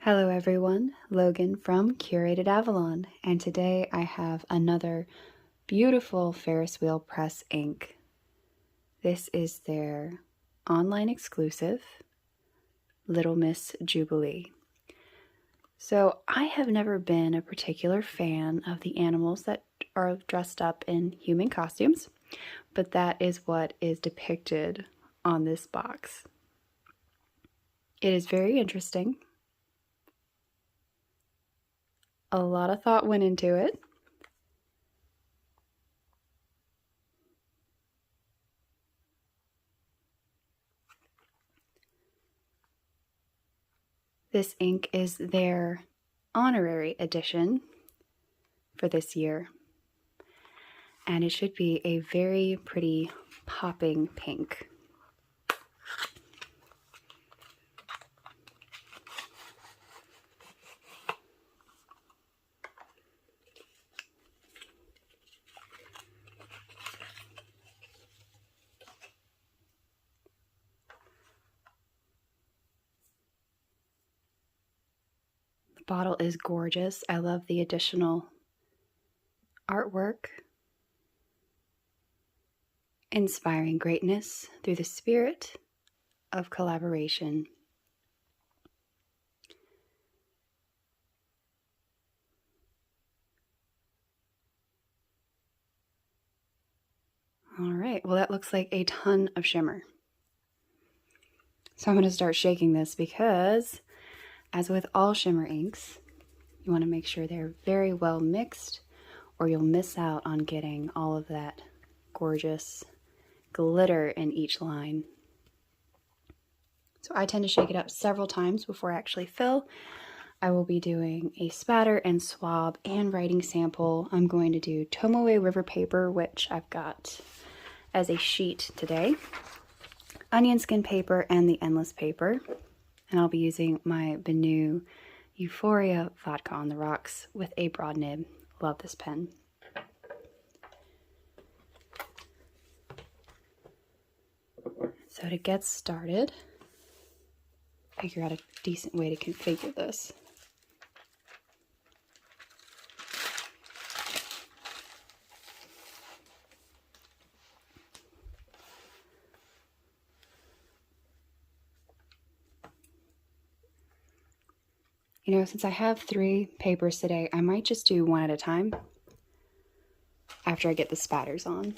Hello everyone, Logan from Curated Avalon, and today I have another beautiful Ferris Wheel Press ink. This is their online exclusive, Little Miss Jubilee. So I have never been a particular fan of the animals that are dressed up in human costumes, but that is what is depicted on this box. It is very interesting. A lot of thought went into it. This ink is their Honorary edition for this year, and it should be a very pretty popping pink. Bottle is gorgeous. I love the additional artwork. Inspiring greatness through the spirit of collaboration. All right, well that looks like a ton of shimmer. So I'm going to start shaking this because, as with all shimmer inks, you want to make sure they're very well mixed or you'll miss out on getting all of that gorgeous glitter in each line. So I tend to shake it up several times before I actually fill. I will be doing a spatter and swab and writing sample. I'm going to do Tomoe River Paper, which I've got as a sheet today, onion skin paper, and the Endless paper. And I'll be using my BENU Euphoria Vodka on the rocks with a broad nib. Love this pen. So to get started, figure out a decent way to configure this. You know, since I have 3 papers today, I might just do one at a time after I get the spatters on.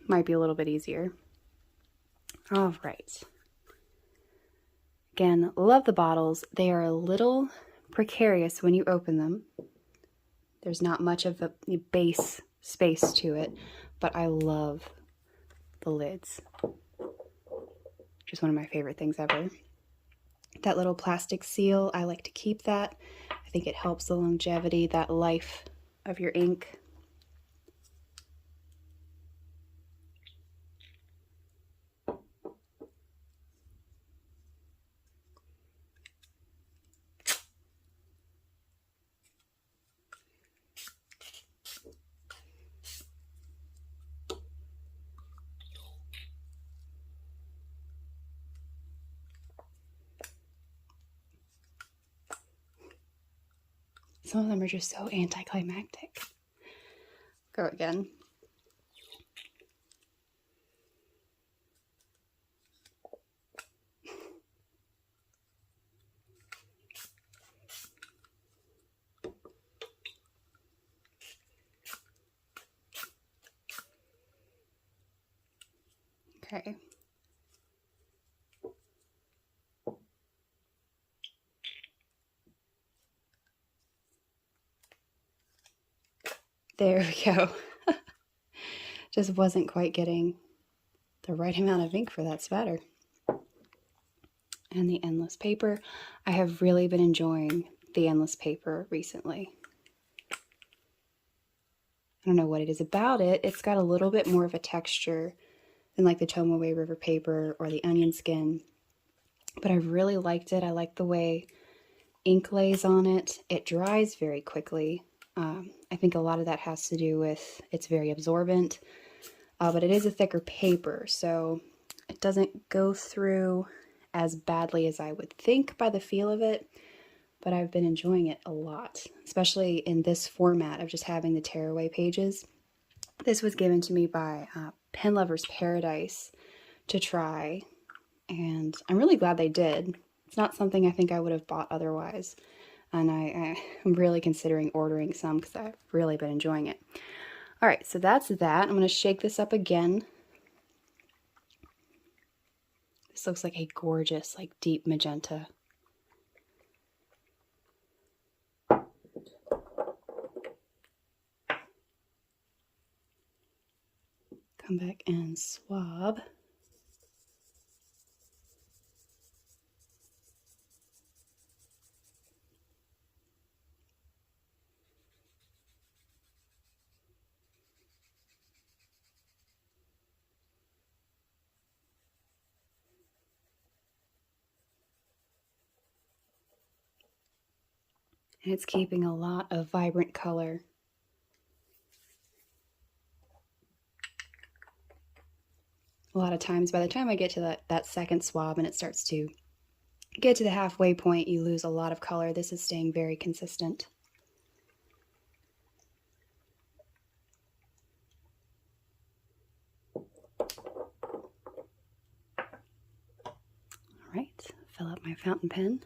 Might be a little bit easier. All right. Again, love the bottles. They are a little precarious when you open them. There's not much of a base space to it, but I love the lids. Just one of my favorite things ever. That little plastic seal, I like to keep that. I think it helps the longevity, that life of your ink. Some of them are just so anticlimactic. Go again. Okay. There we go. Just wasn't quite getting the right amount of ink for that spatter. And the Endless paper. I have really been enjoying the Endless paper recently. I don't know what it is about it. It's got a little bit more of a texture than like the Tomoe River Paper or the onion skin. But I've really liked it. I like the way ink lays on it. It dries very quickly. I think a lot of that has to do with it's very absorbent, but it is a thicker paper, so it doesn't go through as badly as I would think by the feel of it, but I've been enjoying it a lot, especially in this format of just having the tearaway pages. This was given to me by Pen Lovers Paradise to try, and I'm really glad they did. It's not something I think I would have bought otherwise, and I'm really considering ordering some because I've really been enjoying it. All right, so that's that. I'm going to shake this up again. This looks like a gorgeous, like deep magenta. Come back and swab. And it's keeping a lot of vibrant color. A lot of times, by the time I get to that second swab and it starts to get to the halfway point, you lose a lot of color. This is staying very consistent. All right, fill up my fountain pen.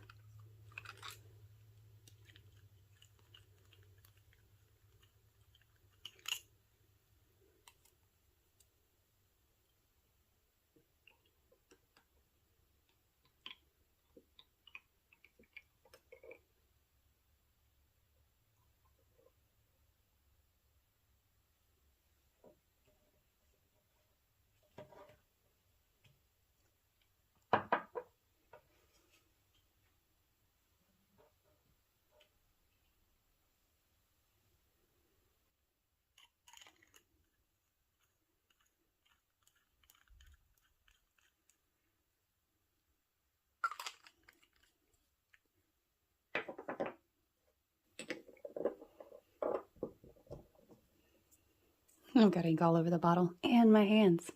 I've got ink all over the bottle and my hands.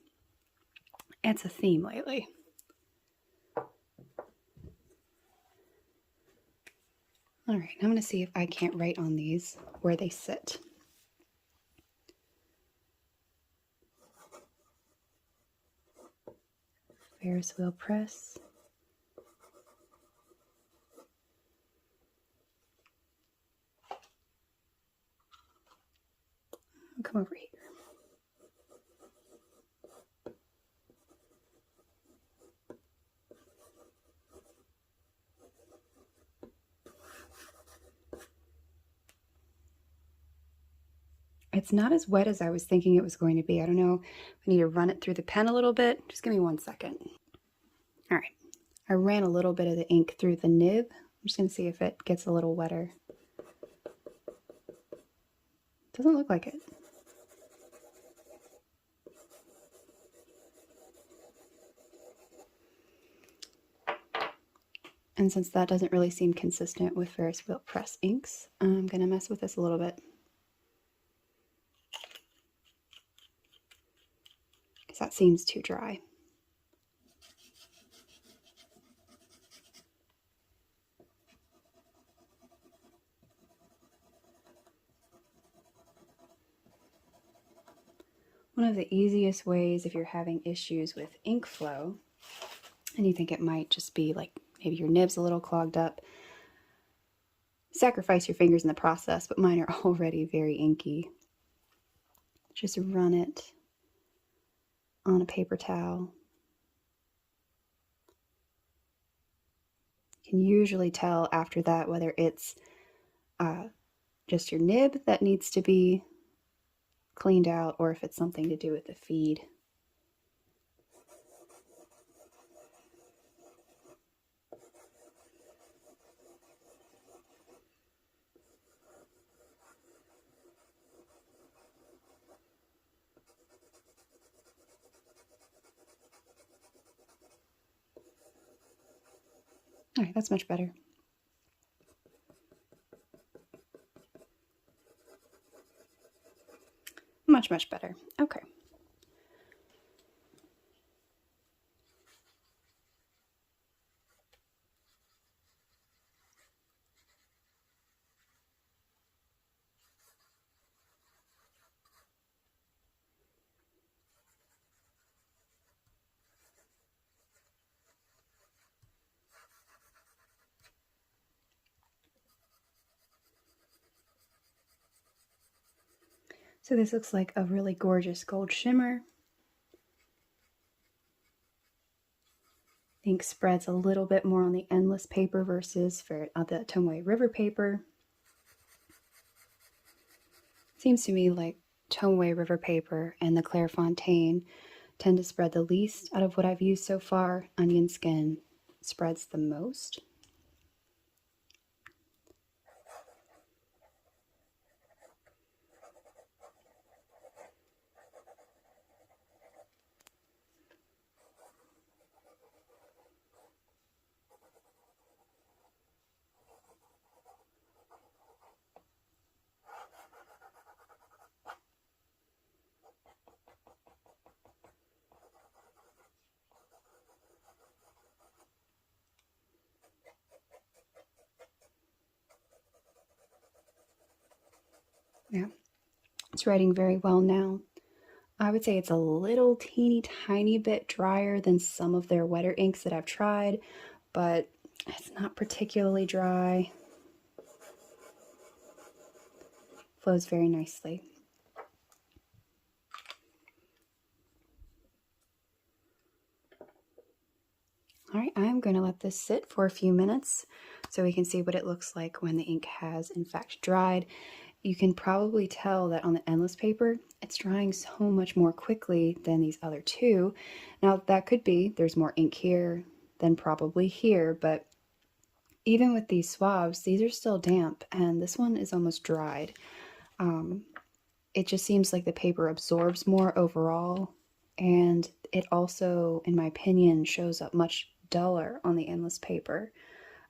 It's a theme lately. All right, I'm going to see if I can't write on these where they sit. Ferris Wheel Press. I'll come over here. It's not as wet as I was thinking it was going to be. I don't know. I need to run it through the pen a little bit. Just give me 1 second. All right. I ran a little bit of the ink through the nib. I'm just going to see if it gets a little wetter. Doesn't look like it. And since that doesn't really seem consistent with Ferris Wheel Press inks, I'm going to mess with this a little bit. Because that seems too dry. One of the easiest ways if you're having issues with ink flow, and you think it might just be like maybe your nib's a little clogged up, sacrifice your fingers in the process, but mine are already very inky. Just run it on a paper towel. You can usually tell after that whether it's just your nib that needs to be cleaned out or if it's something to do with the feed. All right, that's much better. Much, much better. Okay. So this looks like a really gorgeous gold shimmer. Ink spreads a little bit more on the Endless paper versus for the Tomoe River paper. Seems to me like Tomoe River paper and the Clairefontaine tend to spread the least out of what I've used so far. Onion Skin spreads the most. Yeah, it's writing very well now. I would say it's a little teeny tiny bit drier than some of their wetter inks that I've tried, but it's not particularly dry. Flows very nicely. All right, I'm going to let this sit for a few minutes so we can see what it looks like when the ink has in fact dried. You can probably tell that on the Endless paper, it's drying so much more quickly than these other two. Now, that could be there's more ink here than probably here, but even with these swabs, these are still damp, and this one is almost dried. It just seems like the paper absorbs more overall, and it also, in my opinion, shows up much duller on the Endless paper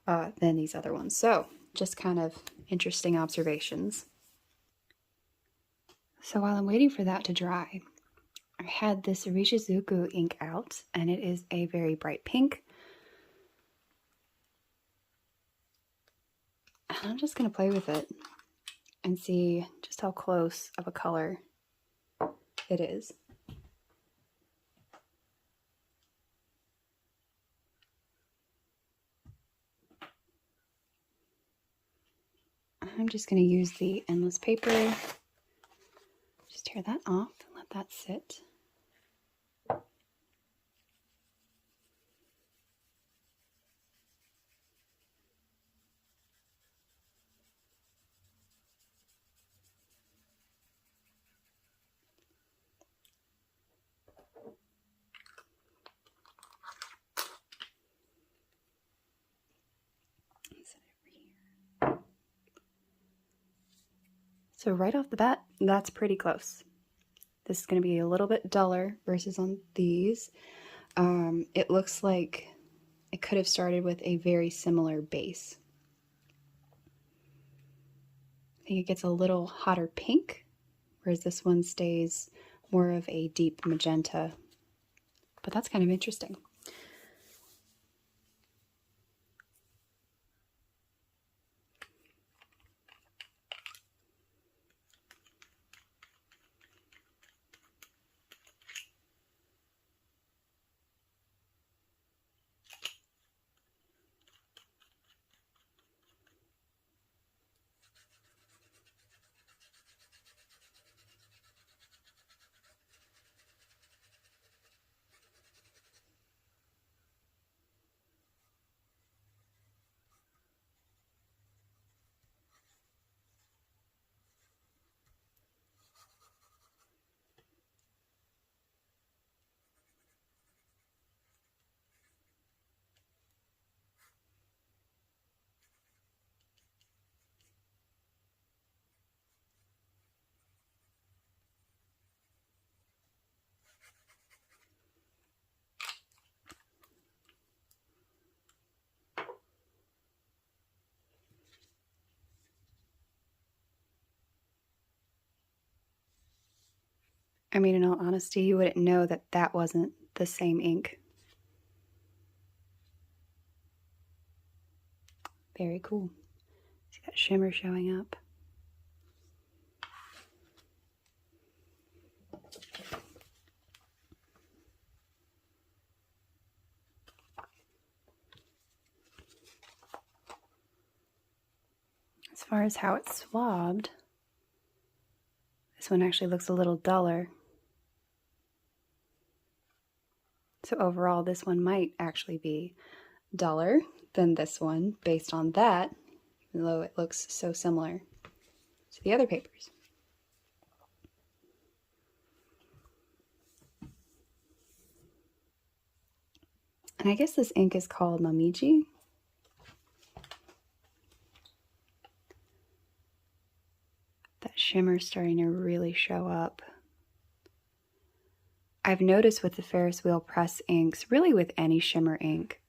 than these other ones. So, just kind of interesting observations. So while I'm waiting for that to dry, I had this Rishizuku ink out, and it is a very bright pink. And I'm just going to play with it and see just how close of a color it is. I'm just going to use the Endless paper. Just tear that off and let that sit. So right off the bat, that's pretty close. This is going to be a little bit duller versus on these. It looks like it could have started with a very similar base. I think it gets a little hotter pink, whereas this one stays more of a deep magenta. But that's kind of interesting. I mean, in all honesty, you wouldn't know that that wasn't the same ink. Very cool. See that shimmer showing up. As far as how it's swabbed, this This one actually looks a little duller. So overall, this one might actually be duller than this one based on that, even though it looks so similar to the other papers. And I guess this ink is called Momiji. That shimmer's starting to really show up. I've noticed with the Ferris Wheel Press inks, really with any shimmer ink,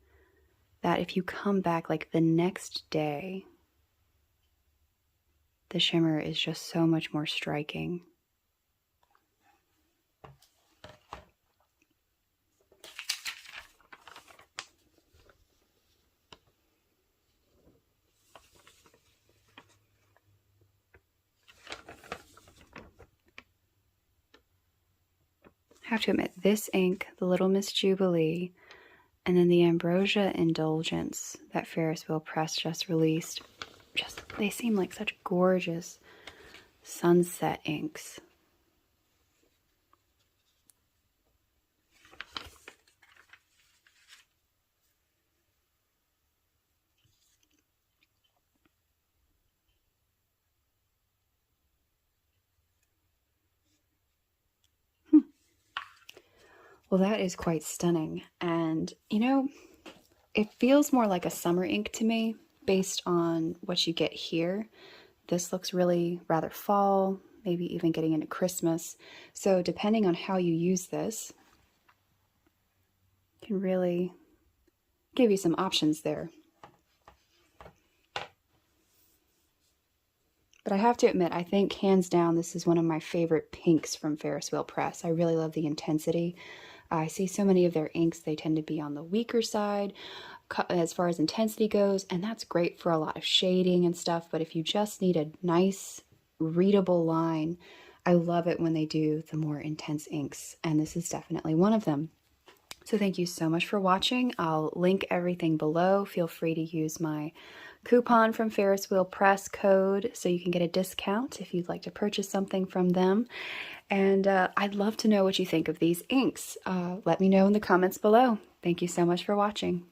that if you come back like the next day, the shimmer is just so much more striking. I have to admit, this ink, the Little Miss Jubilee, and then the Ambrosia Indulgence that Ferris Wheel Press just released, they seem like such gorgeous sunset inks. Well, that is quite stunning. And, you know, it feels more like a summer ink to me based on what you get here. This looks really rather fall, maybe even getting into Christmas. So depending on how you use this, can really give you some options there. But I have to admit, I think hands down, this is one of my favorite pinks from Ferris Wheel Press. I really love the intensity. I see so many of their inks, they tend to be on the weaker side as far as intensity goes, and that's great for a lot of shading and stuff, but if you just need a nice, readable line, I love it when they do the more intense inks, and this is definitely one of them. So thank you so much for watching. I'll link everything below. Feel free to use my coupon from Ferris Wheel Press code so you can get a discount if you'd like to purchase something from them. And I'd love to know what you think of these inks. Let me know in the comments below. Thank you so much for watching.